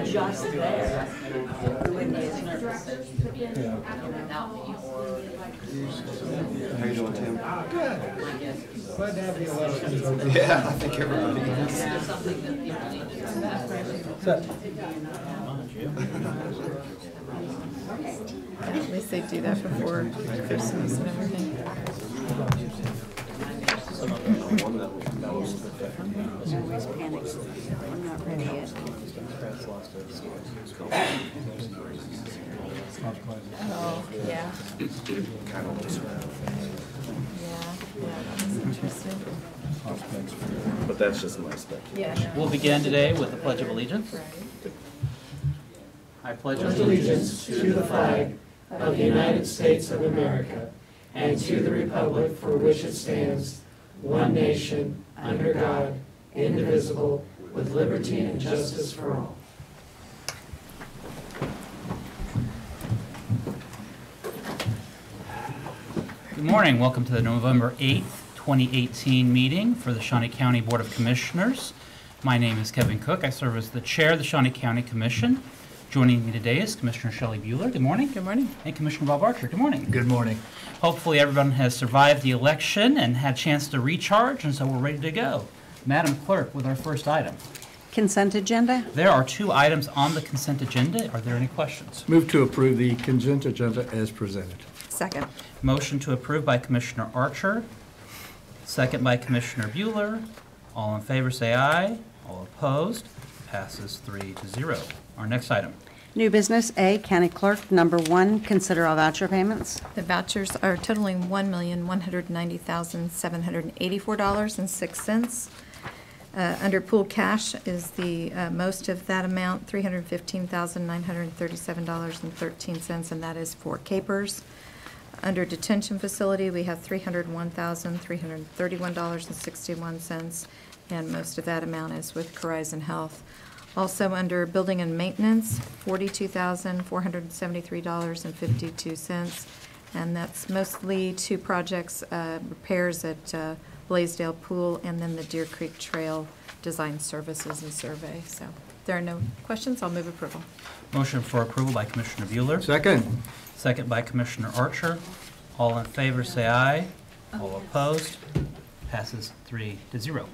just there. How you doing, Tim? Good. Glad to have you along. Yeah, I think everybody is. At least they do that before Christmas and everything. Always panics. I'm not ready yet. Oh, yeah. Yeah, that was interesting. But that's just my spec. Yeah, no. We'll begin today with the Pledge of Allegiance. I pledge Allegiance to the flag of the United States of America and to the republic for which it stands, one nation, under God, indivisible, with liberty and justice for all. Good morning. Welcome to the November 8th, 2018 meeting for the Shawnee County Board of Commissioners. My name is Kevin Cook. I serve as the chair of the Shawnee County Commission. Joining me today is Commissioner Shelley Bueller. Good morning. Good morning. And Commissioner Bob Archer. Good morning. Good morning. Hopefully everyone has survived the election and had a chance to recharge, and so we're ready to go. Madam Clerk, with our first item. Consent agenda? There are 2 items on the consent agenda. Are there any questions? Move to approve the consent agenda as presented. Second. Motion to approve by Commissioner Archer, second by Commissioner Bueller. All in favor say aye. All opposed, passes 3-0. Our next item. New business A, County Clerk, number 1, consider all voucher payments. The vouchers are totaling $1,190,784.06. Under pool cash is the most of that amount, $315,937.13, and that is for capers. Under detention facility, we have $301,331.61, and most of that amount is with Horizon Health. Also under building and maintenance, $42,473.52, and that's mostly 2 projects, repairs at Blaisdell Pool and then the Deer Creek Trail Design Services and Survey. So if there are no questions, I'll move approval. Motion for approval by Commissioner Bueller. Second. Second by Commissioner Archer. All in favor say aye. All opposed, passes 3-0.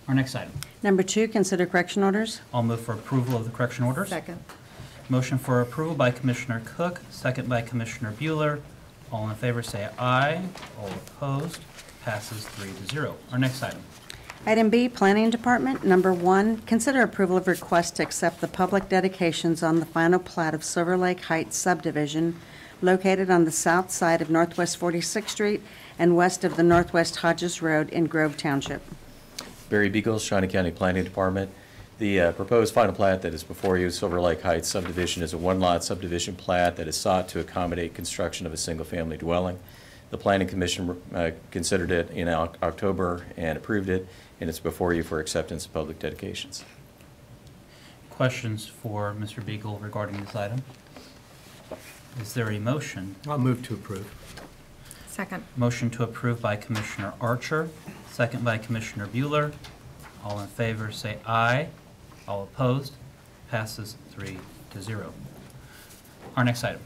Our next item. Number 2, consider correction orders. I'll move for approval of the correction orders. Second. Motion for approval by Commissioner Cook, second by Commissioner Bueller. All in favor say aye. All opposed, passes 3-0. Our next item. Item B, Planning Department, number 1, consider approval of request to accept the public dedications on the final plat of Silver Lake Heights subdivision located on the south side of Northwest 46th Street and west of the Northwest Hodges Road in Grove Township. Barry Beagles, Shawnee County Planning Department. The proposed final plat that is before you, Silver Lake Heights subdivision, is a 1-lot subdivision plat that is sought to accommodate construction of a single-family dwelling. The Planning Commission considered it in October and approved it, and it's before you for acceptance of public dedications. Questions for Mr. Beagle regarding this item? Is there a motion? I'll move to approve. Second. Motion to approve by Commissioner Archer, second by Commissioner Bueller. All in favor say aye. All opposed, passes 3-0. Our next item.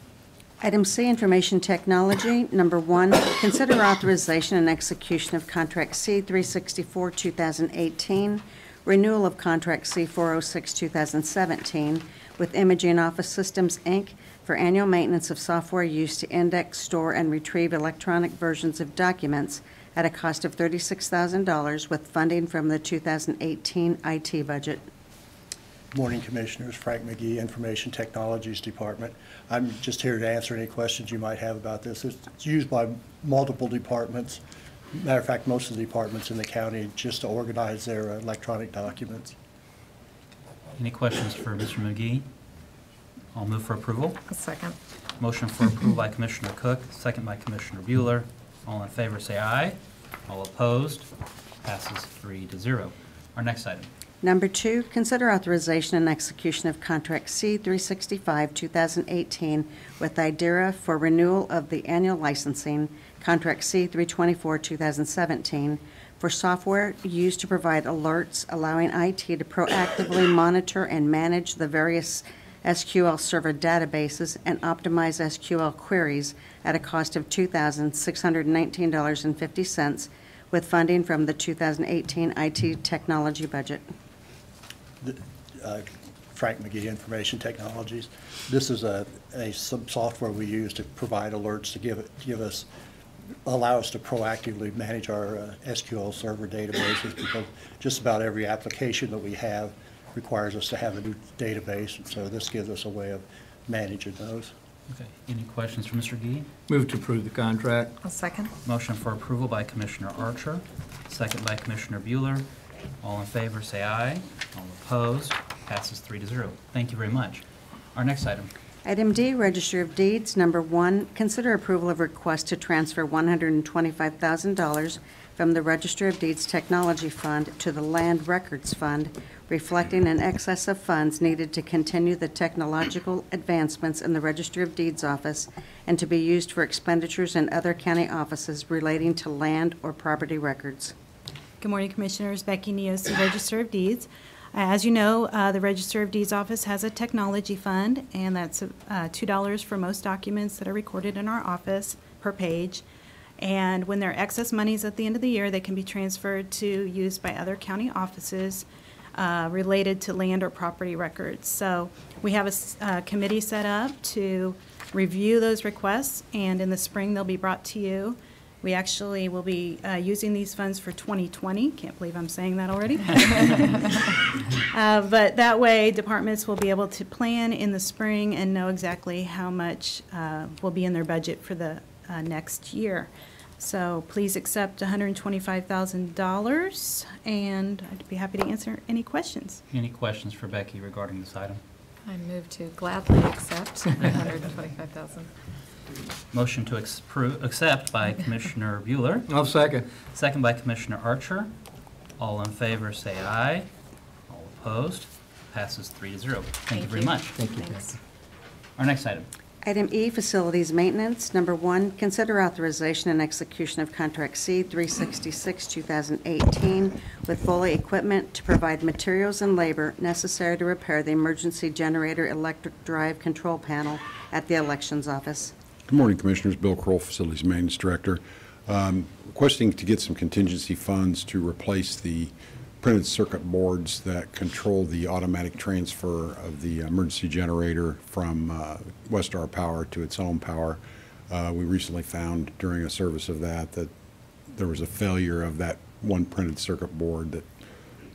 Item C, Information Technology, number 1, consider authorization and execution of Contract C-364, 2018, renewal of Contract C-406, 2017, with Imaging Office Systems, Inc., for annual maintenance of software used to index, store, and retrieve electronic versions of documents at a cost of $36,000 with funding from the 2018 IT budget. Morning, Commissioners. Frank McGee, Information Technologies Department. I'm just here to answer any questions you might have about this. It's used by multiple departments. Matter of fact, most of the departments in the county just to organize their electronic documents. Any questions for Mr. McGee? I'll move for approval. A second. Motion for approval by Commissioner Cook, second by Commissioner Bueller. All in favor say aye. All opposed, passes 3-0. Our next item. Number 2, consider authorization and execution of Contract C-365, 2018 with IDERA for renewal of the annual licensing, Contract C-324, 2017, for software used to provide alerts, allowing IT to proactively monitor and manage the various SQL Server databases and optimize SQL queries at a cost of $2,619.50 with funding from the 2018 IT technology budget. Frank McGee, Information Technologies. This is some software we use to provide alerts to allow us to proactively manage our SQL Server databases, because just about every application that we have requires us to have a new database, and so this gives us a way of managing those. Okay. Any questions for Mr. Gee? Move to approve the contract. I'll second. Motion for approval by Commissioner Archer, second by Commissioner Bueller. All in favor, say aye. All opposed, passes 3-0. Thank you very much. Our next item. Item D, Register of Deeds. Number 1, consider approval of request to transfer $125,000 from the Register of Deeds Technology Fund to the Land Records Fund, reflecting an excess of funds needed to continue the technological advancements in the Register of Deeds office and to be used for expenditures in other county offices relating to land or property records. Good morning, Commissioners. Becky Neosi, Register of Deeds. As you know, the Register of Deeds office has a technology fund, and that's $2 for most documents that are recorded in our office per page. And when there are excess monies at the end of the year, they can be transferred to use by other county offices related to land or property records. So we have a committee set up to review those requests, and in the spring they'll be brought to you. We actually will be using these funds for 2020. Can't believe I'm saying that already. But that way, departments will be able to plan in the spring and know exactly how much will be in their budget for the next year. So please accept $125,000, and I'd be happy to answer any questions. Any questions for Becky regarding this item? I move to gladly accept $125,000. Motion to accept by Commissioner Bueller, I'll second. second by Commissioner Archer. All in favor, say aye. All opposed, passes 3-0. Thank you very much. Thank you, Thanks. Becky. Our next item. Item E, Facilities Maintenance. Number 1, consider authorization and execution of Contract C 366-2018 with Foley Equipment to provide materials and labor necessary to repair the emergency generator electric drive control panel at the Elections Office. Good morning, Commissioners. Bill Kroll, Facilities Maintenance Director. Requesting to get some contingency funds to replace the printed circuit boards that control the automatic transfer of the emergency generator from Westar Power to its own power. We recently found during a service of that there was a failure of that one printed circuit board that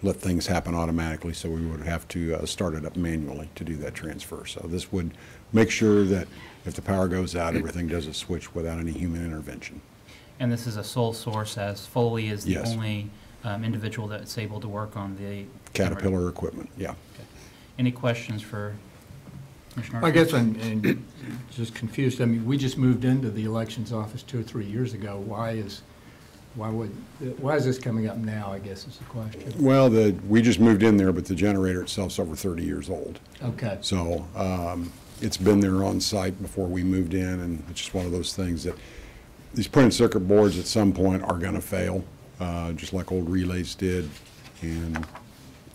let things happen automatically, so we would have to start it up manually to do that transfer. So this would make sure that if the power goes out, everything does a switch without any human intervention. And this is a sole source, as Foley is the Yes. only individual that's able to work on the Caterpillar equipment, yeah. Okay. Any questions for Commissioner Archer? I guess I'm just confused. I mean, we just moved into the Elections Office 2 or 3 years ago. Why is this coming up now, I guess is the question. Well, we just moved in there, but the generator itself's over 30 years old. Okay. So it's been there on site before we moved in, and it's just one of those things that these printed circuit boards at some point are going to fail, just like old relays did, and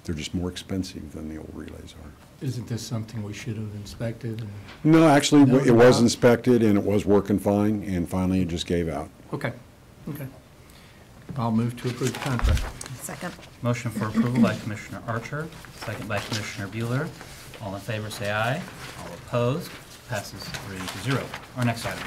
they're just more expensive than the old relays are. Isn't this something we should have inspected? No, actually, No, it was no. inspected, and it was working fine, and finally it just gave out. Okay. Okay. I'll move to approve the contract. Second. Motion for approval by Commissioner Archer, second by Commissioner Bueller. All in favor, say aye. All opposed, passes 3-0. Our next item.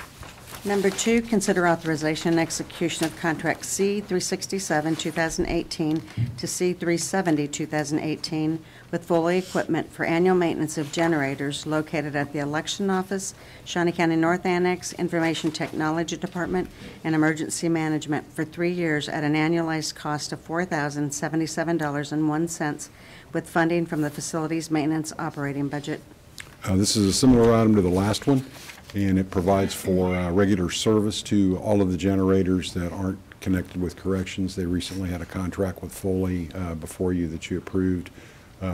Number 2, consider authorization and execution of Contract C 367-2018 to C 370-2018 with Foley Equipment for annual maintenance of generators located at the Election Office, Shawnee County North Annex, Information Technology Department, and Emergency Management for 3 years at an annualized cost of $4,077.01 with funding from the Facilities Maintenance Operating Budget. This is a similar item to the last one, and it provides for regular service to all of the generators that aren't connected with corrections. They recently had a contract with Foley before you that you approved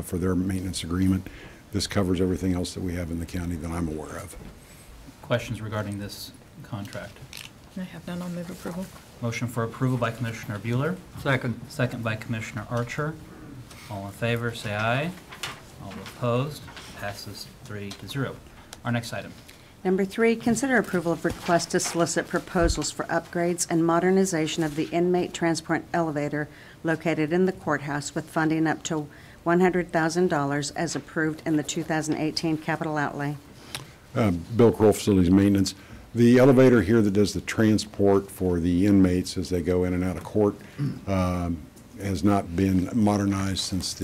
for their maintenance agreement. This covers everything else that we have in the county that I'm aware of. Questions regarding this contract? I have none. I'll move approval. Motion for approval by Commissioner Bueller, Second. second by Commissioner Archer. All in favor, say aye. All opposed, passes 3-0. Our next item. Number 3, consider approval of request to solicit proposals for upgrades and modernization of the inmate transport elevator located in the courthouse with funding up to $100,000 as approved in the 2018 capital outlay. Bill Kroll, Facilities Maintenance. The elevator here that does the transport for the inmates as they go in and out of court has not been modernized since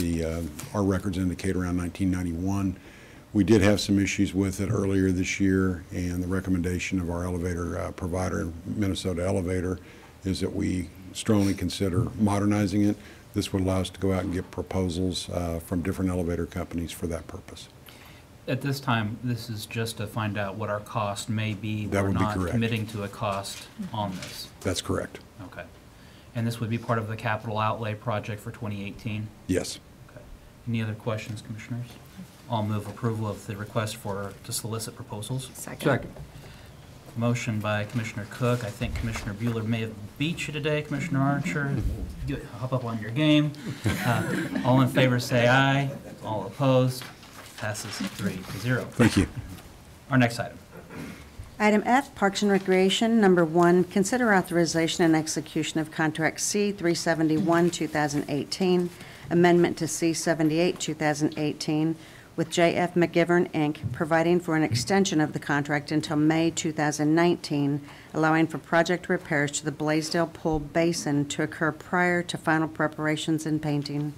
our records indicate around 1991. We did have some issues with it earlier this year, and the recommendation of our elevator provider, Minnesota Elevator, is that we strongly consider modernizing it. This would allow us to go out and get proposals from different elevator companies for that purpose. At this time, this is just to find out what our cost may be. That would be correct. We're not committing to a cost on this. That's correct. Okay. And this would be part of the capital outlay project for 2018? Yes. Okay. Any other questions, Commissioners? I'll move approval of the request to solicit proposals. Second. Motion by Commissioner Cook. I think Commissioner Bueller may have beat you today, Commissioner Archer. Hop up on your game. All in favor say aye. All opposed. Passes 3-0. Thank you. Our next item. Item F, Parks and Recreation. Number 1, consider authorization and execution of contract C-371, 2018, amendment to C-78, 2018, with J.F. Mcgivern, Inc., providing for an extension of the contract until May 2019, allowing for project repairs to the Blaisdell Pool Basin to occur prior to final preparations and painting.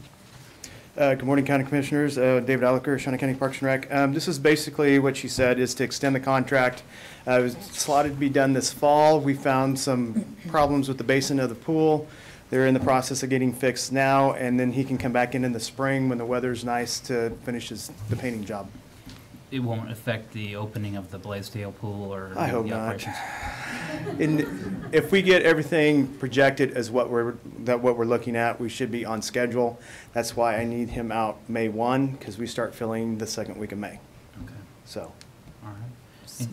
Good morning, County Commissioners. David Alliker, Shawnee County Parks and Rec. This is basically what she said, is to extend the contract. It was slotted to be done this fall. We found some problems with the basin of the pool. They're in the process of getting fixed now, and then he can come back in the spring when the weather's nice to finish the painting job. It won't affect the opening of the Blaisdell pool or I hope the not. operations? And if we get everything projected as what we're looking at, we should be on schedule. That's why I need him out May 1, because we start filling the second week of May. Okay. So, All right.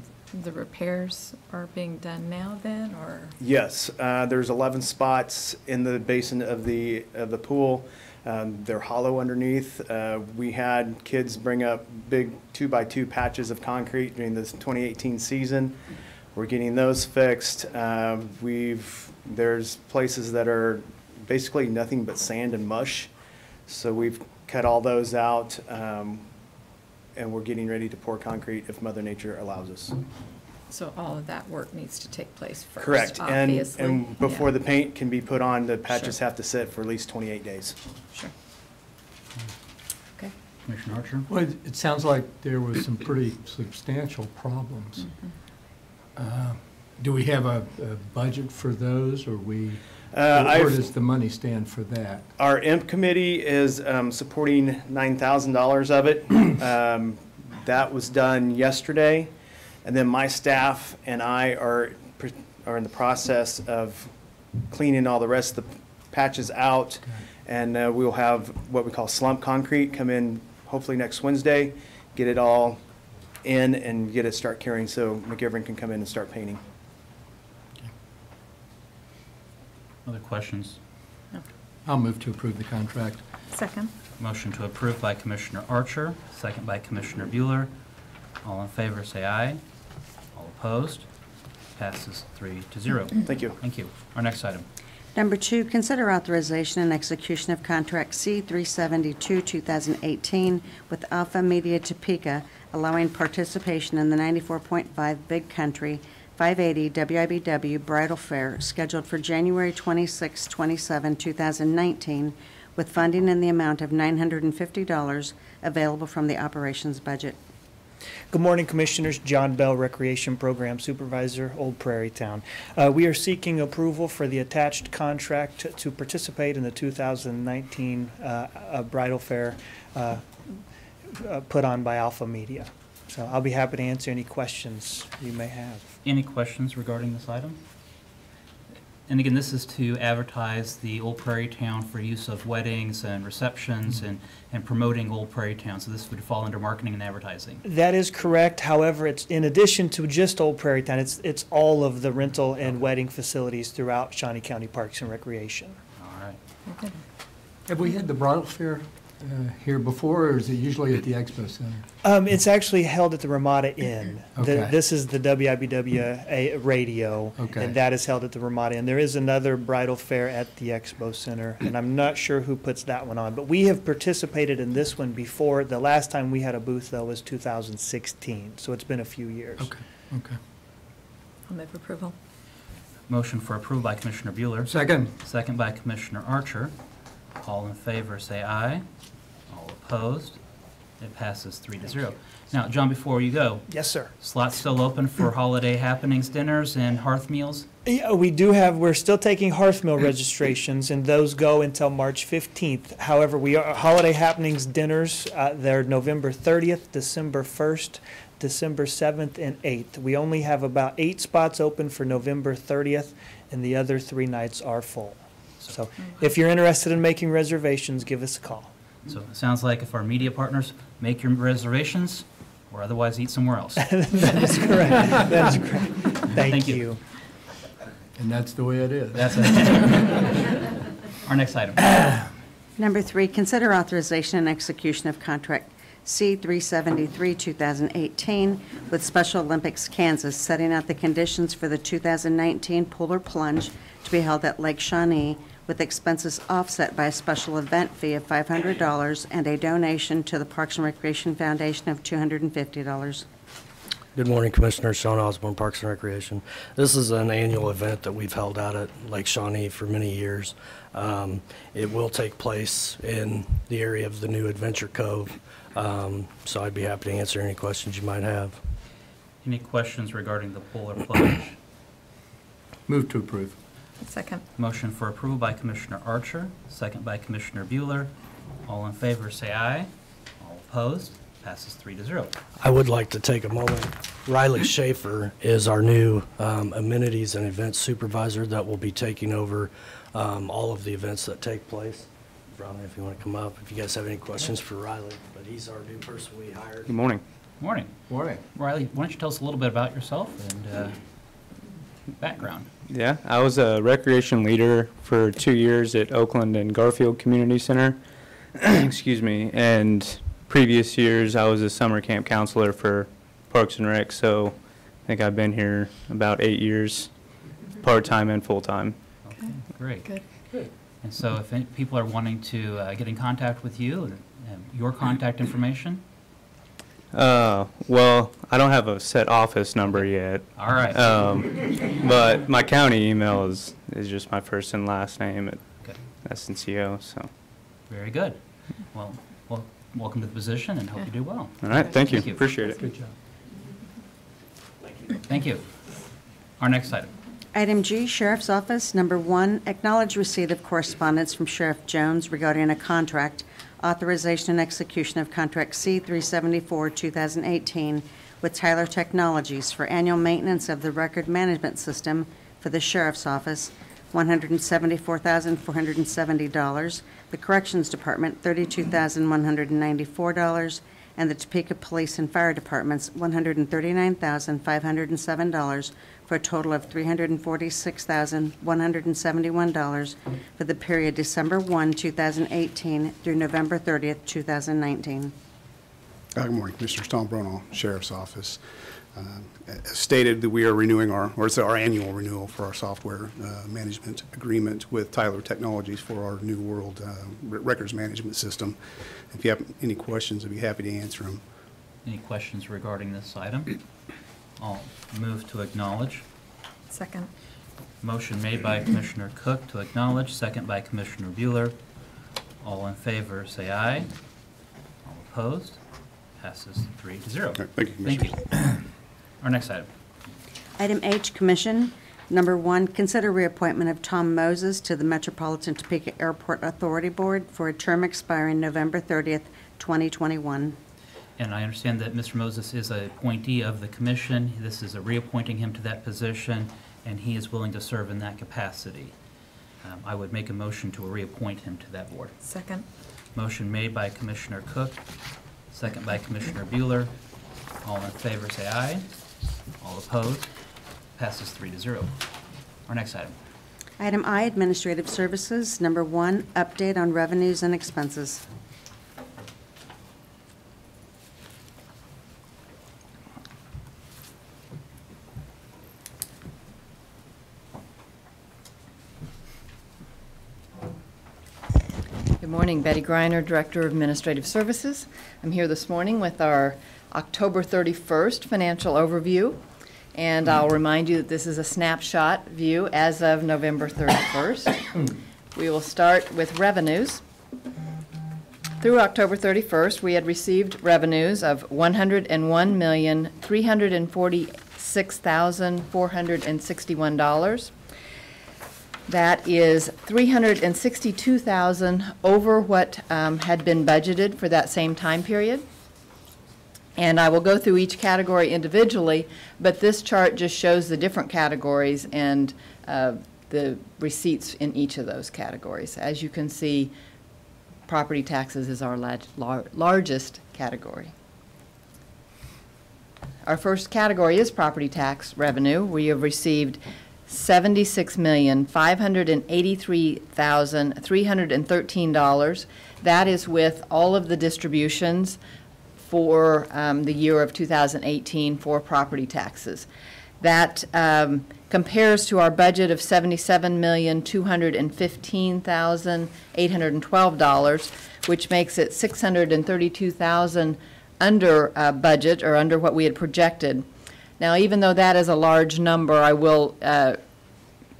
The repairs are being done now then, or? yes, there's 11 spots in the basin of the pool. They're hollow underneath. We had kids bring up big 2x2 patches of concrete during this 2018 season. We're getting those fixed. There's places that are basically nothing but sand and mush. So we've cut all those out, and we're getting ready to pour concrete if Mother Nature allows us. So all of that work needs to take place first, Correct. obviously. And before Yeah. the paint can be put on, the patches Sure. have to sit for at least 28 days. Sure. Okay. Commissioner Archer? Well, it sounds like there was some pretty substantial problems. Do we have a budget for those, or where does the money stand for that? Our IMP committee is supporting $9,000 of it. That was done yesterday. And then my staff and I are in the process of cleaning all the rest of the patches out. And we'll have what we call slump concrete come in hopefully next Wednesday, get it all in and get it start carrying so Mcgivern can come in and start painting. Other questions? I'll move to approve the contract. Second. Motion to approve by Commissioner Archer, second by Commissioner Bueller. All in favor, say aye. All opposed? Passes 3-0. Thank you. Thank you. Our next item. Number 2, consider authorization and execution of contract C-372, 2018 with Alpha Media Topeka, allowing participation in the 94.5 Big Country 580 WIBW Bridal Fair scheduled for January 26, 27, 2019, with funding in the amount of $950 available from the operations budget. Good morning, Commissioners. John Bell, Recreation Program Supervisor, Old Prairie Town. We are seeking approval for the attached contract to participate in the 2019 Bridal Fair put on by Alpha Media. So I'll be happy to answer any questions you may have. Any questions regarding this item? And again, this is to advertise the Old Prairie Town for use of weddings and receptions and promoting Old Prairie Town. So this would fall under marketing and advertising. That is correct. However, it's in addition to just Old Prairie Town, it's all of the rental and wedding facilities throughout Shawnee County Parks and Recreation. All right. Okay. Have we had the bridal fair here before, or is it usually at the Expo Center? It's actually held at the Ramada Inn. Okay. This is the WIBW radio, Okay. and that is held at the Ramada Inn. There is another bridal fair at the Expo Center, and I'm not sure who puts that one on. But we have participated in this one before. The last time we had a booth, though, was 2016, so it's been a few years. Okay. I'll move approval. Motion for approval by Commissioner Bueller. Second. Second by Commissioner Archer. All in favor, say aye. All opposed? It passes 3-0. Now, John, before you go, Yes, sir. slots still open for holiday happenings, dinners, and hearth meals? Yeah, we're still taking hearth meal registrations, and those go until March 15th. However, holiday happenings dinners, they're November 30th, December 1st, December 7th, and 8th. We only have about 8 spots open for November 30th, and the other 3 nights are full. So if you're interested in making reservations, give us a call. So it sounds like if our media partners make your reservations, or otherwise eat somewhere else. That is correct. That is correct. Thank you. you. And that's the way it is. That's it. Our next item. Number 3, consider authorization and execution of contract C-373, 2018, with Special Olympics Kansas, setting out the conditions for the 2019 Polar Plunge to be held at Lake Shawnee, with expenses offset by a special event fee of $500 and a donation to the Parks and Recreation Foundation of $250. Good morning, Commissioner. Sean Osborne, Parks and Recreation. This is an annual event that we've held out at Lake Shawnee for many years. It will take place in the area of the new Adventure Cove, so I'd be happy to answer any questions you might have. Any questions regarding the Polar Plunge? Move to approve. Second. Motion for approval by Commissioner Archer, second by Commissioner Bueller. All in favor, say aye. All opposed? Passes 3-0. I would like to take a moment. Riley Schaefer is our new amenities and events supervisor that will be taking over all of the events that take place. Riley, if you want to come up, if you guys have any questions for Riley, but he's our new person we hired. Good morning. Morning. Morning. Riley, why don't you tell us a little bit about yourself and background? Yeah, I was a recreation leader for 2 years at Oakland and Garfield Community Center. Excuse me. And previous years, I was a summer camp counselor for Parks and Rec. So I think I've been here about 8 years, part-time and full-time. Okay, great. Good. And so if any people are wanting to get in contact with you, your contact information? Well, I don't have a set office number yet. All right. But my county email is just my first and last name at Okay. SNCO. So, Very good. Well, welcome to the position and hope you do well. all right, thank you. Thank you. Appreciate it. Good job. Thank you. Our next item. Item G, Sheriff's Office. Number 1, acknowledge receipt of correspondence from Sheriff Jones regarding a contract, authorization and execution of contract C-374, 2018, with Tyler Technologies for annual maintenance of the record management system for the Sheriff's Office, $174,470, the Corrections Department, $32,194, and the Topeka Police and Fire Departments, $139,507, for a total of $346,171 for the period December 1, 2018 through November 30th, 2019. Good morning, Commissioners. Tom Brunel, Sheriff's Office. As stated, that we are renewing it's our annual renewal for our software management agreement with Tyler Technologies for our New World records management system. If you have any questions, I'd be happy to answer them. Any questions regarding this item? I'll move to acknowledge. Second. Motion made by Commissioner Cook to acknowledge, second by Commissioner Bueller. All in favor, say aye. All opposed? Passes 3-0. Okay, thank you, Commissioners. Thank you. Our next item. Item H, Commission. Number 1, consider reappointment of Tom Moses to the Metropolitan Topeka Airport Authority Board for a term expiring November 30th, 2021. And I understand that Mr. Moses is an appointee of the commission. This is a reappointing him to that position. and he is willing to serve in that capacity. I would make a motion to reappoint him to that board. Second. Motion made by Commissioner Cook, second by Commissioner Bueller. All in favor, say aye. All opposed? Passes 3-0. Our next item. Item I, Administrative Services. Number 1, update on revenues and expenses. Good morning, Betty Greiner, Director of Administrative Services. I'm here this morning with our October 31st financial overview, and I'll remind you that this is a snapshot view as of November 31st. We will start with revenues. Through October 31st, we had received revenues of $101,346,461. That is $362,000 over what had been budgeted for that same time period. And I will go through each category individually, but this chart just shows the different categories and the receipts in each of those categories. As you can see, property taxes is our largest category. Our first category is property tax revenue. We have received $76,583,313. That is with all of the distributions for the year of 2018 for property taxes. That compares to our budget of $77,215,812, which makes it $632,000 under budget, or under what we had projected. Now, even though that is a large number, I will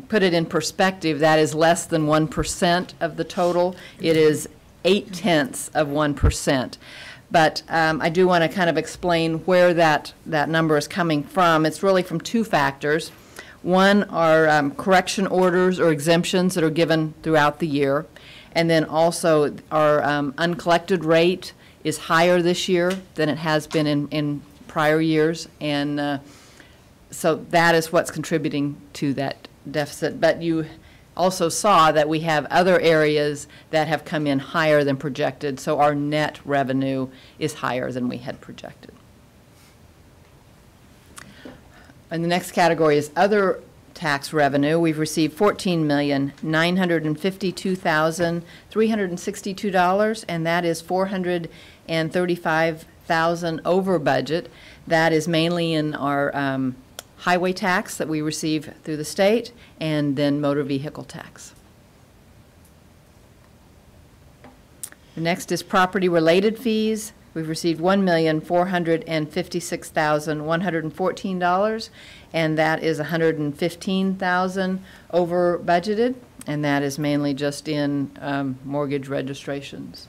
put it in perspective. That is less than 1% of the total. It is 0.8%. But I do want to kind of explain where that number is coming from. It's really from two factors. One are correction orders or exemptions that are given throughout the year. And then also our uncollected rate is higher this year than it has been in prior years. And so that is what's contributing to that deficit. But you also saw that we have other areas that have come in higher than projected, so our net revenue is higher than we had projected. And the next category is other tax revenue. We've received $14,952,362, and that is $435,000 over budget. That is mainly in our highway tax that we receive through the state, and then motor vehicle tax. The next is property-related fees. We've received $1,456,114, and that is $115,000 over budgeted, and that is mainly just in mortgage registrations.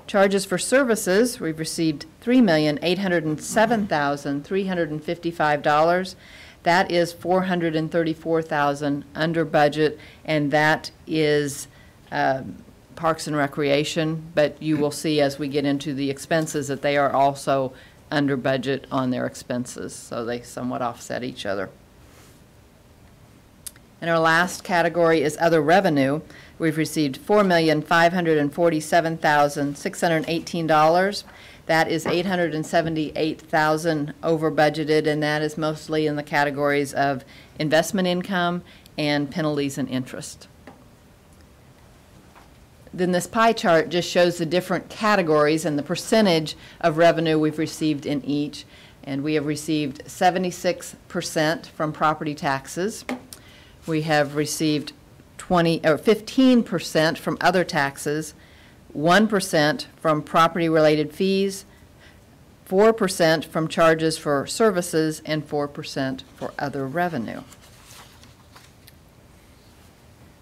Charges for services, we've received $3,807,355. That is $434,000 under budget, and that is Parks and Recreation. But you will see as we get into the expenses that they are also under budget on their expenses, so they somewhat offset each other. And our last category is other revenue. We've received $4,547,618. That is $878,000 over budgeted, and that is mostly in the categories of investment income and penalties and interest. Then this pie chart just shows the different categories and the percentage of revenue we've received in each. And we have received 76% from property taxes. We have received 15% from other taxes, 1% from property-related fees, 4% from charges for services, and 4% for other revenue.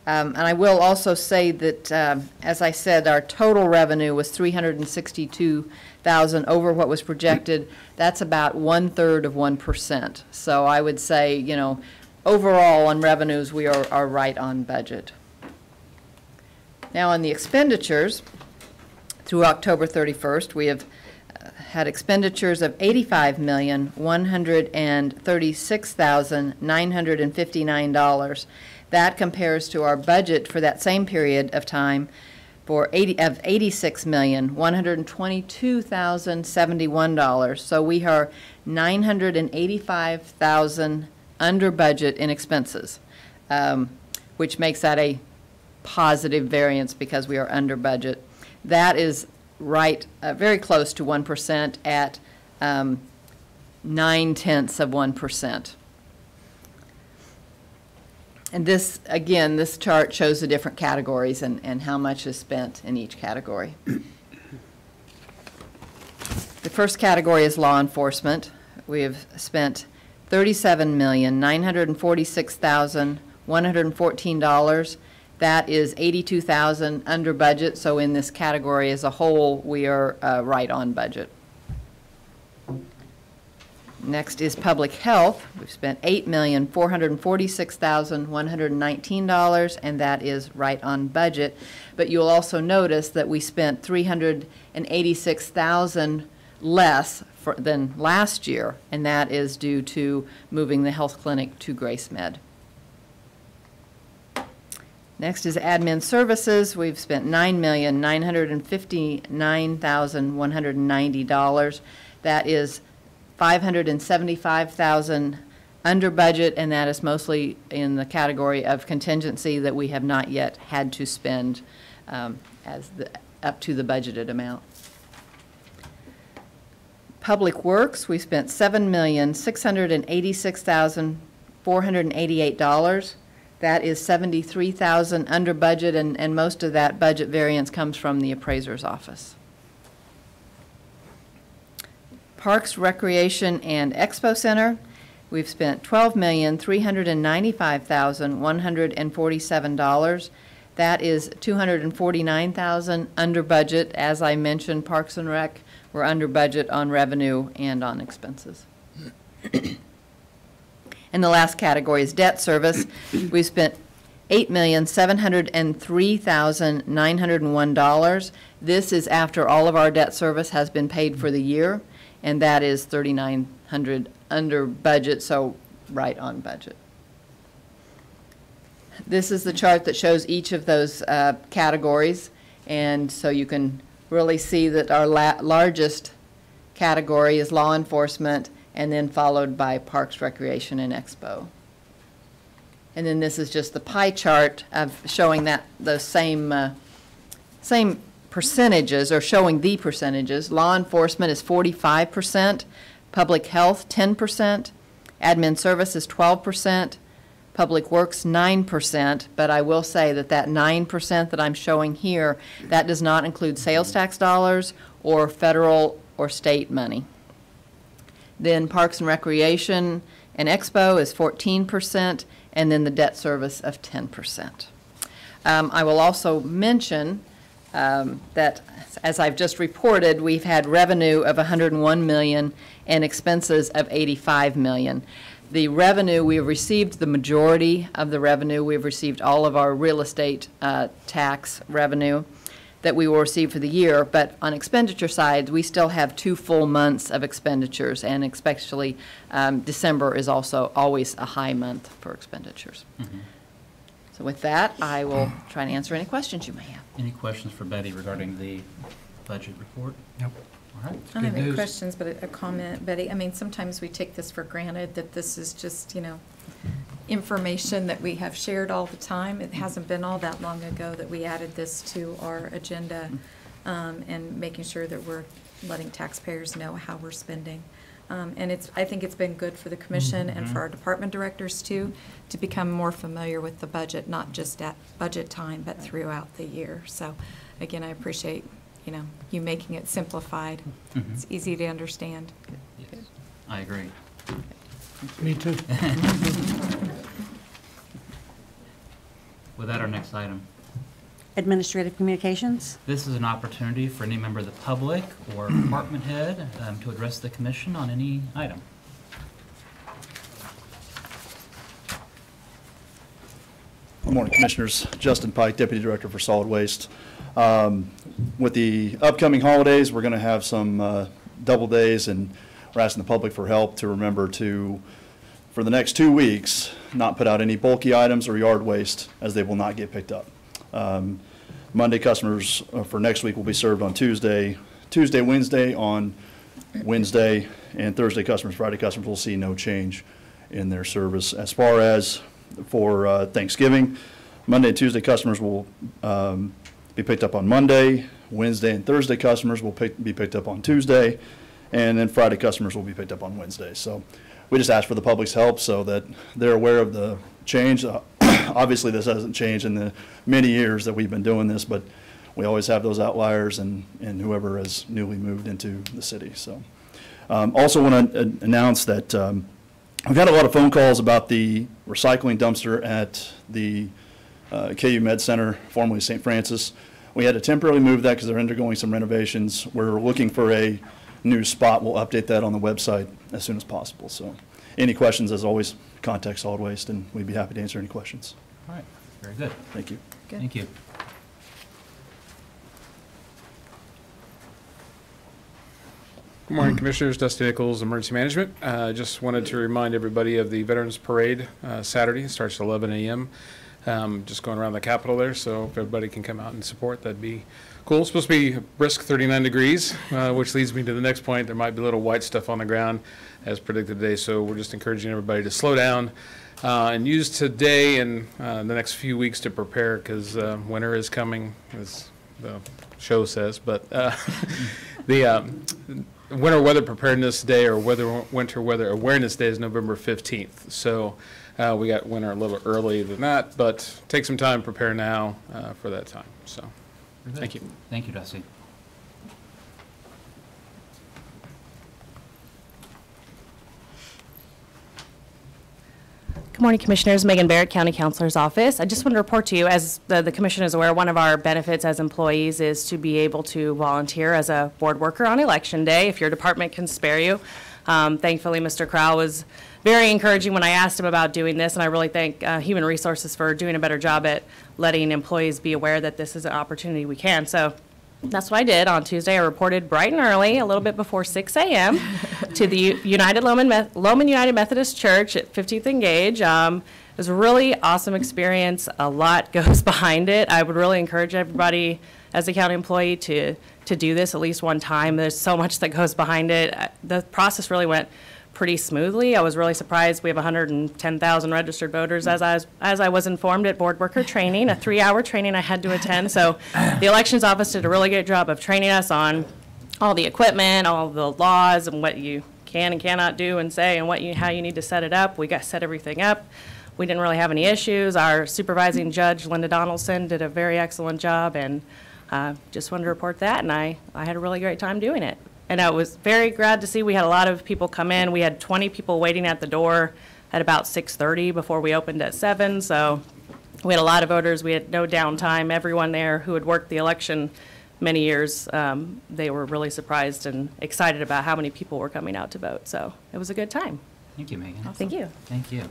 And I will also say that, as I said, our total revenue was $362,000 over what was projected. That's about 1/3 of 1%. So I would say, you know, overall on revenues, we are right on budget. Now on the expenditures, through October 31st, we have had expenditures of $85,136,959. That compares to our budget for that same period of time of $86,122,071. So we are $985,000 under budget in expenses, which makes that a positive variance because we are under budget. That is right, very close to 1% at 0.9%. And this, again, this chart shows the different categories and how much is spent in each category. The first category is law enforcement. We have spent $37,946,114. That is $82,000 under budget, so in this category as a whole, we are right on budget. Next is public health. We've spent $8,446,119, and that is right on budget. But you'll also notice that we spent $386,000 less than last year, and that is due to moving the health clinic to Grace Med. Next is admin services. We've spent $9,959,190. That is $575,000 under budget, and that is mostly in the category of contingency that we have not yet had to spend up to the budgeted amount. Public Works, we spent $7,686,488. That is $73,000 under budget, and most of that budget variance comes from the appraiser's office. Parks, Recreation, and Expo Center, we've spent $12,395,147. That is $249,000 under budget. As I mentioned, Parks and Rec, we're under budget on revenue and on expenses. And the last category is debt service. We've spent $8,703,901. This is after all of our debt service has been paid for the year, and that is $3,900 under budget, so right on budget. This is the chart that shows each of those categories, and so you can really see that our largest category is law enforcement, and then followed by Parks, Recreation, and Expo. And then this is just the pie chart of showing that those same percentages, or showing the percentages. Law enforcement is 45%, public health 10%, admin services 12%, public works 9%, but I will say that that 9% that I'm showing here, that does not include sales tax dollars or federal or state money. Then Parks and Recreation and Expo is 14%, and then the debt service of 10%. I will also mention that, as I've just reported, we've had revenue of $101 million and expenses of $85 million. The revenue, we have received the majority of the revenue. We've received all of our real estate tax revenue that we will receive for the year, but on expenditure side, we still have 2 full months of expenditures, and especially December is also always a high month for expenditures. Mm-hmm. So with that, I will try and answer any questions you may have. Any questions for Betty regarding the budget report? Nope. All right. I don't have any questions, but a comment, Betty. I mean, sometimes we take this for granted that this is just, information that we have shared all the time. It hasn't been all that long ago that we added this to our agenda, and making sure that we're letting taxpayers know how we're spending. And I think it's been good for the commission and for our department directors too, to become more familiar with the budget, not just at budget time, but throughout the year. So again, I appreciate, you making it simplified. Mm-hmm. It's easy to understand. Yes, I agree. Me too. With that, our next item. Administrative communications. This is an opportunity for any member of the public or department head to address the commission on any item. Good morning, Commissioners. Justin Pike, Deputy Director for Solid Waste. With the upcoming holidays, we're going to have some double days, and we're asking the public for help to remember to, for the next 2 weeks, not put out any bulky items or yard waste, as they will not get picked up. Monday customers for next week will be served on Tuesday, Wednesday on Wednesday, and Thursday customers, Friday customers will see no change in their service. As far as for Thanksgiving, Monday and Tuesday customers will be picked up on Monday. Wednesday and Thursday customers will be picked up on Tuesday, and then Friday customers will be picked up on Wednesday. So we just ask for the public's help so that they're aware of the change. Obviously, this hasn't changed in the many years that we've been doing this, but we always have those outliers and whoever has newly moved into the city. So also want to announce that we've had a lot of phone calls about the recycling dumpster at the KU Med Center, formerly St. Francis. We had to temporarily move that because they're undergoing some renovations. We're looking for a new spot. We'll update that on the website as soon as possible. So any questions, as always, contact Solid Waste, and we'd be happy to answer any questions. All right, very good. Thank you. Good. Thank you. Good morning, Commissioners. Dusty Nichols, Emergency Management. Just wanted to remind everybody of the Veterans Parade Saturday. It starts at 11 a.m. Just going around the Capitol there, so if everybody can come out and support, that'd be cool. It's supposed to be a brisk 39 degrees, which leads me to the next point. There might be a little white stuff on the ground as predicted today, so we're just encouraging everybody to slow down and use today and the next few weeks to prepare, because winter is coming, as the show says. But the Winter Weather Preparedness Day, or Winter Weather Awareness Day, is November 15th. So we got winter a little early than that, but take some time, prepare now for that time. So thank you. Thank you, Dusty. Good morning, Commissioners. Megan Barrett, County Counselor's Office. I just want to report to you, as the Commission is aware, one of our benefits as employees is to be able to volunteer as a board worker on Election Day if your department can spare you. Thankfully, Mr. Crowell was very encouraging when I asked him about doing this, and I really thank Human Resources for doing a better job at letting employees be aware that this is an opportunity we can. So that's what I did. On Tuesday, I reported bright and early, a little bit before 6 a.m. to the Lowman United Methodist Church at 50th and Gage. It was a really awesome experience. A lot goes behind it. I would really encourage everybody as a county employee to do this at least one time. There's so much that goes behind it. The process really went pretty smoothly. I was really surprised. We have 110,000 registered voters, as I was informed at board worker training, a 3-hour training I had to attend. So the elections office did a really good job of training us on all the equipment, all the laws, and what you can and cannot do and say, and how you need to set it up. We got set everything up. We didn't really have any issues. Our supervising judge, Linda Donaldson, did a very excellent job, and just wanted to report that, and I had a really great time doing it. And I was very glad to see we had a lot of people come in. We had 20 people waiting at the door at about 6:30 before we opened at 7. So we had a lot of voters. We had no downtime. Everyone there who had worked the election many years, they were really surprised and excited about how many people were coming out to vote. So it was a good time. Thank you, Megan. Awesome. Thank you. Thank you.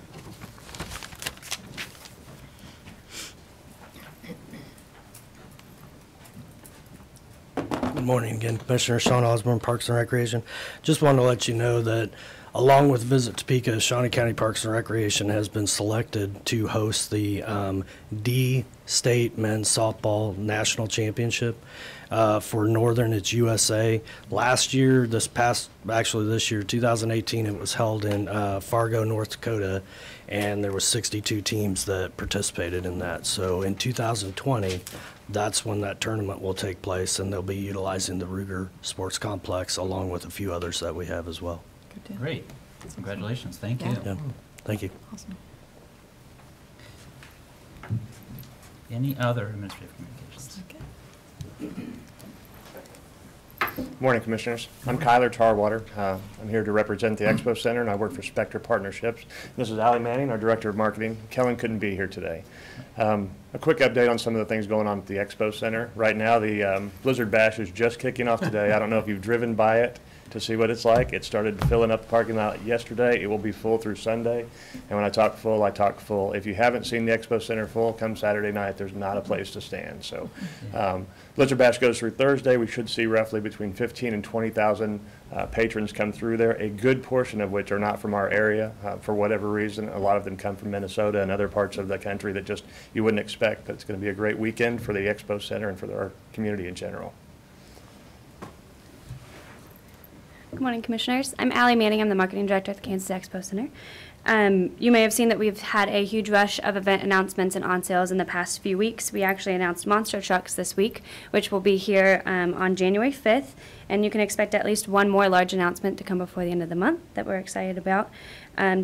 Good morning again, Commissioner Sean Osborne, Parks and Recreation. Just wanted to let you know that along with Visit Topeka, Shawnee County Parks and Recreation has been selected to host the D State Men's Softball National Championship. For Northern, it's USA. Last year, this year, 2018, it was held in Fargo, North Dakota, and there were 62 teams that participated in that. So in 2020, that's when that tournament will take place, and they'll be utilizing the Ruger Sports Complex along with a few others that we have as well. Good deal. Great. Congratulations. Thank you. Yeah. Thank you. Awesome. Any other administrative communications? Morning, Commissioners. I'm Kyler Tarwater. I'm here to represent the Expo Center, and I work for Spectre Partnerships. This is Allie Manning, our Director of Marketing. Kellen couldn't be here today. A quick update on some of the things going on at the Expo Center. Right now, the Blizzard Bash is just kicking off today. I don't know if you've driven by it to see what it's like. It started filling up the parking lot yesterday. It will be full through Sunday. And when I talk full, I talk full. If you haven't seen the Expo Center full, come Saturday night, there's not a place to stand. So Blizzard Bash goes through Thursday. We should see roughly between 15 and 20,000 patrons come through there, a good portion of which are not from our area for whatever reason. A lot of them come from Minnesota and other parts of the country that just you wouldn't expect. But it's going to be a great weekend for the Expo Center and for our community in general. Good morning, Commissioners. I'm Allie Manning. I'm the Marketing Director at the Kansas Expo Center. You may have seen that we've had a huge rush of event announcements and on sales in the past few weeks. We actually announced monster trucks this week, which will be here on January 5th, and you can expect at least one more large announcement to come before the end of the month that we're excited about.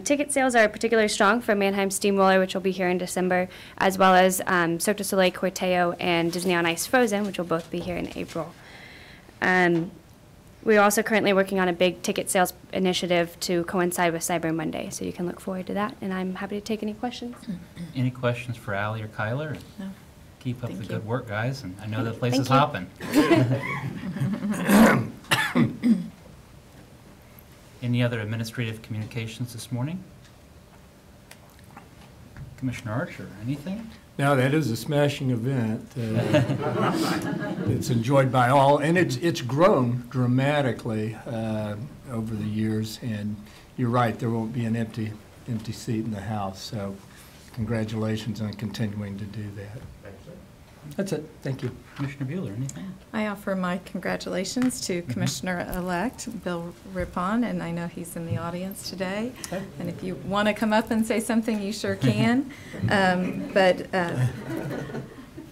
Ticket sales are particularly strong for Mannheim Steamroller, which will be here in December, as well as Cirque du Soleil Corteo and Disney on Ice Frozen, which will both be here in April. We're also currently working on a big ticket sales initiative to coincide with Cyber Monday, so you can look forward to that, and I'm happy to take any questions. Any questions for Allie or Kyler? No. Keep up Thank the you. good work, guys, and I know the place Thank is you. hopping. Any other administrative communications this morning? Commissioner Archer, anything? Now, that is a smashing event. It's enjoyed by all, and it's grown dramatically over the years, and you're right, there won't be an empty seat in the House, so congratulations on continuing to do that. That's it. Thank you. Commissioner Bueller, anything? I offer my congratulations to Commissioner-elect Bill Rippon, and I know he's in the audience today. And if you want to come up and say something, you sure can.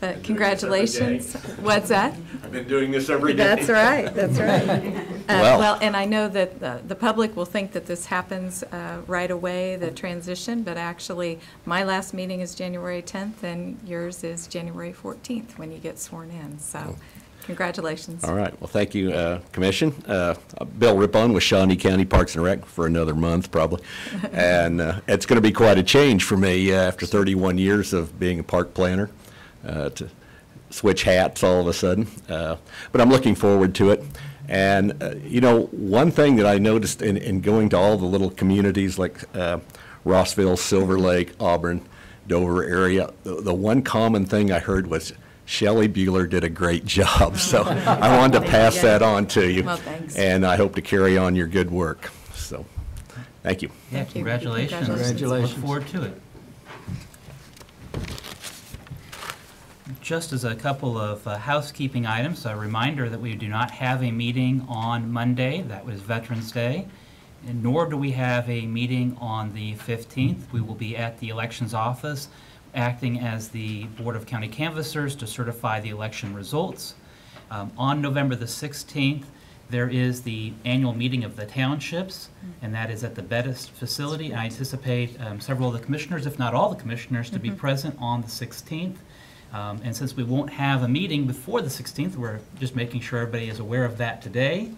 But congratulations. What's that? I've been doing this every day. That's right, that's right. Well. Well, and I know that the public will think that this happens right away, the transition, but actually, my last meeting is January 10th, and yours is January 14th when you get sworn in, so congratulations. All right. Well, thank you, Commission. Bill Rippon with Shawnee County Parks and Rec for another month, probably. And it's going to be quite a change for me after 31 years of being a park planner to switch hats all of a sudden. But I'm looking forward to it. And, you know, one thing that I noticed in going to all the little communities like Rossville, Silver Lake, Auburn, Dover area, the one common thing I heard was Shelley Bueller did a great job. So I wanted to pass that on to you. Well, thanks. And I hope to carry on your good work. So, thank you. Yeah, Thank you. congratulations. Congratulations. Look forward to it. Just as a couple of housekeeping items, a reminder that we do not have a meeting on Monday, that was Veterans Day, and nor do we have a meeting on the 15th. We will be at the elections office acting as the Board of County Canvassers to certify the election results. On November the 16th, there is the annual meeting of the townships, and that is at the Bettis facility. I anticipate several of the commissioners, if not all the commissioners, to be present on the 16th. And since we won't have a meeting before the 16th, we're just making sure everybody is aware of that today.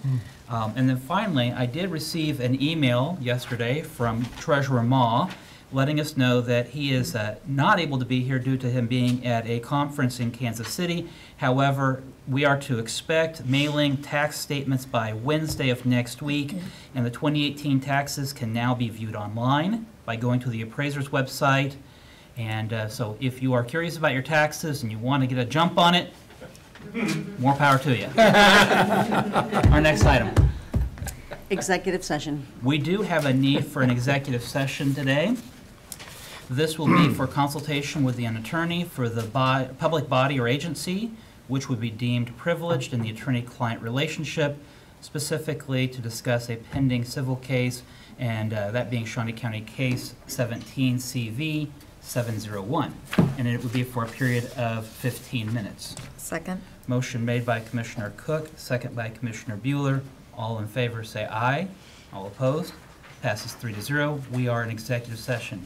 And then finally, I did receive an email yesterday from Treasurer Ma letting us know that he is not able to be here due to him being at a conference in Kansas City. However, we are to expect mailing tax statements by Wednesday of next week, and the 2018 taxes can now be viewed online by going to the appraiser's website. And so if you are curious about your taxes and you want to get a jump on it, more power to you. Our next item. Executive session. We do have a need for an executive session today. This will be for consultation with an attorney for the public body or agency, which would be deemed privileged in the attorney-client relationship, specifically to discuss a pending civil case, and that being Shawnee County Case 17 CV 701, and it would be for a period of 15 minutes. Second. Motion made by Commissioner Cook, second by Commissioner Bueller. All in favor say aye. All opposed? Passes 3-0. We are in executive session.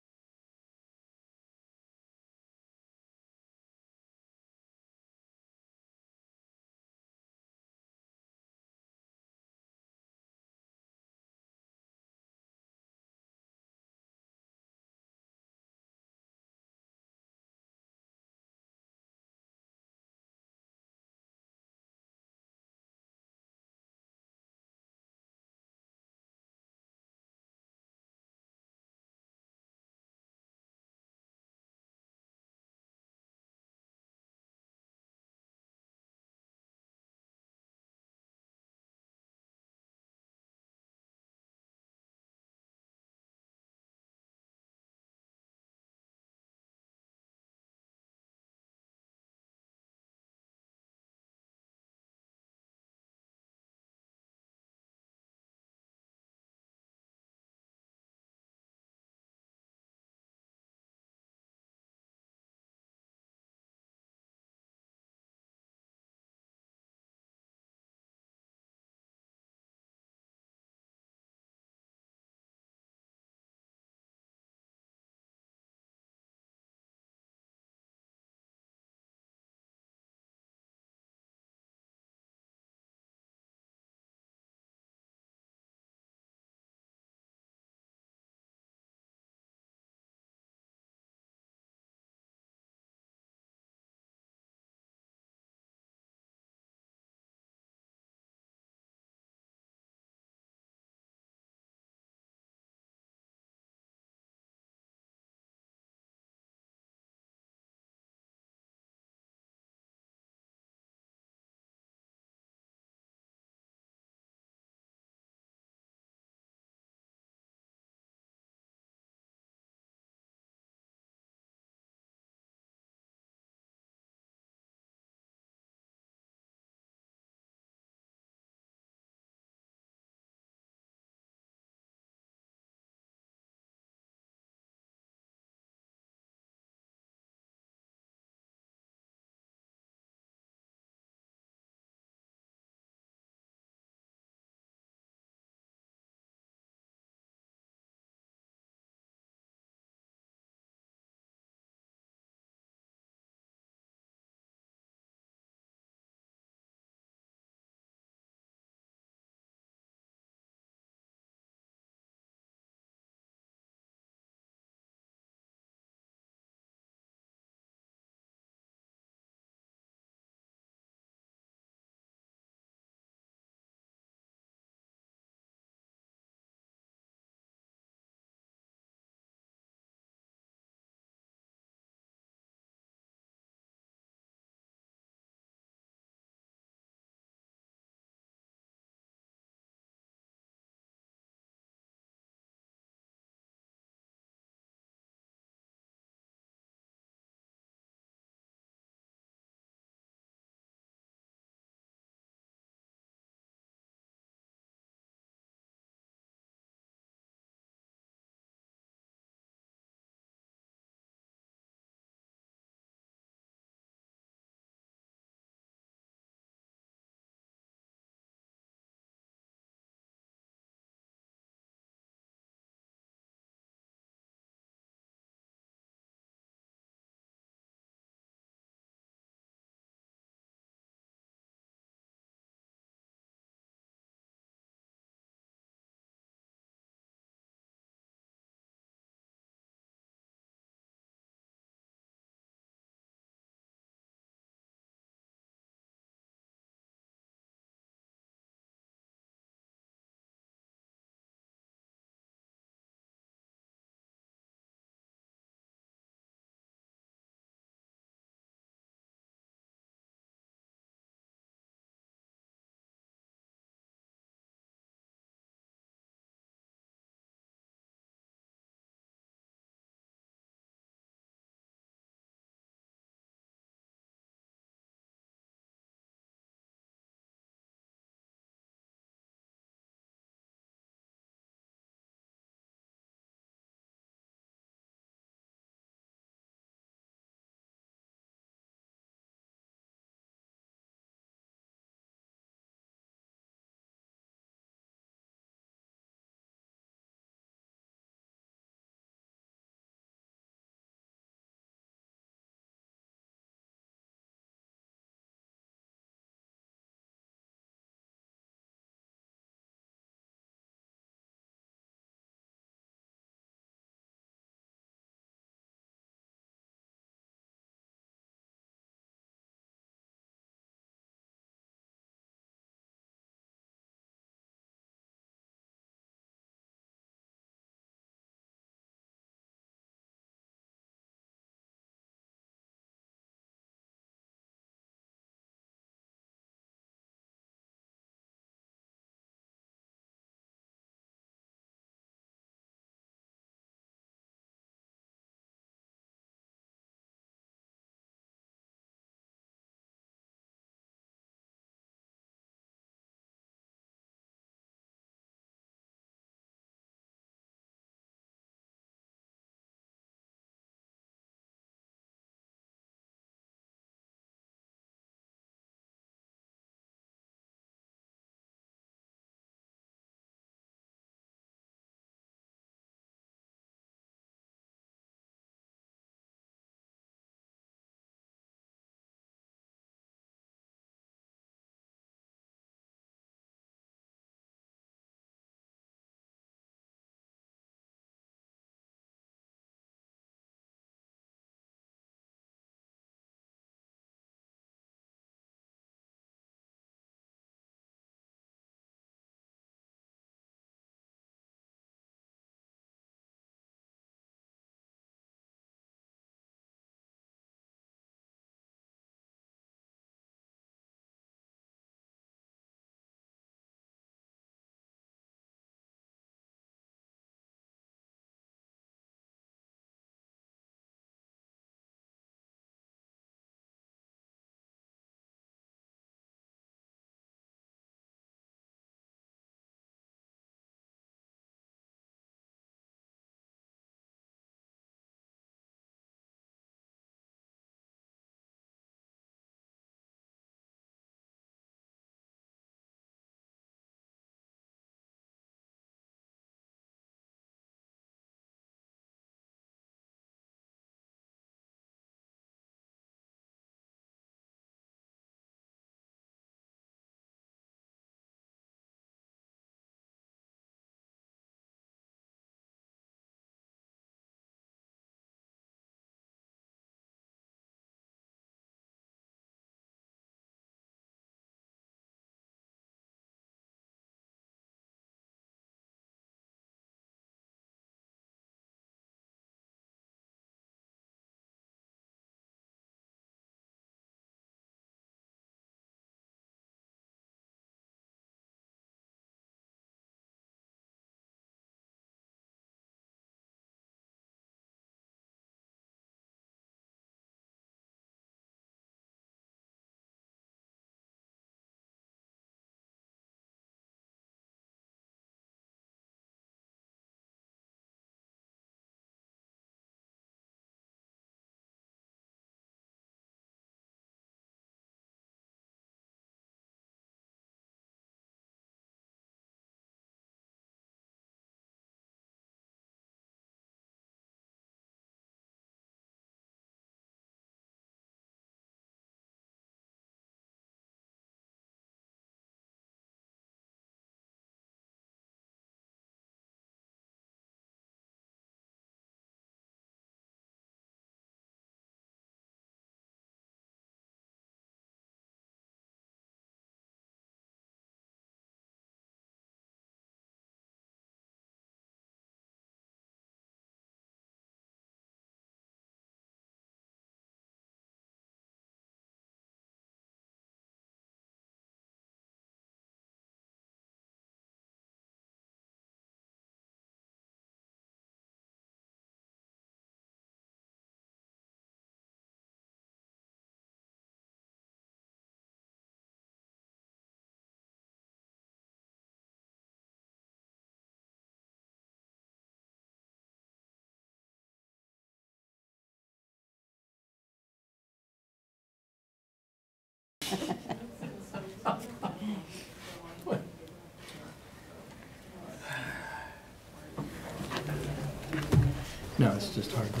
No, it's just hard to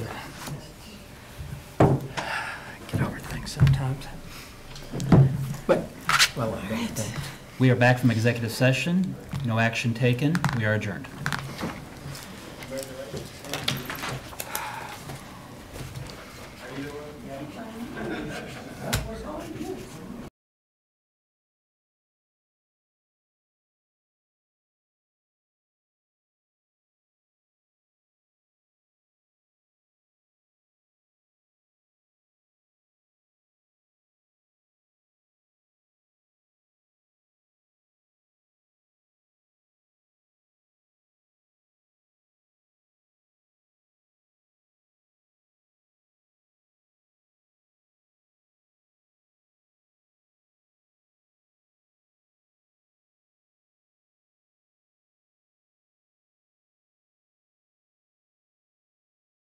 get over things sometimes. But, well, We are back from executive session. No action taken. We are adjourned.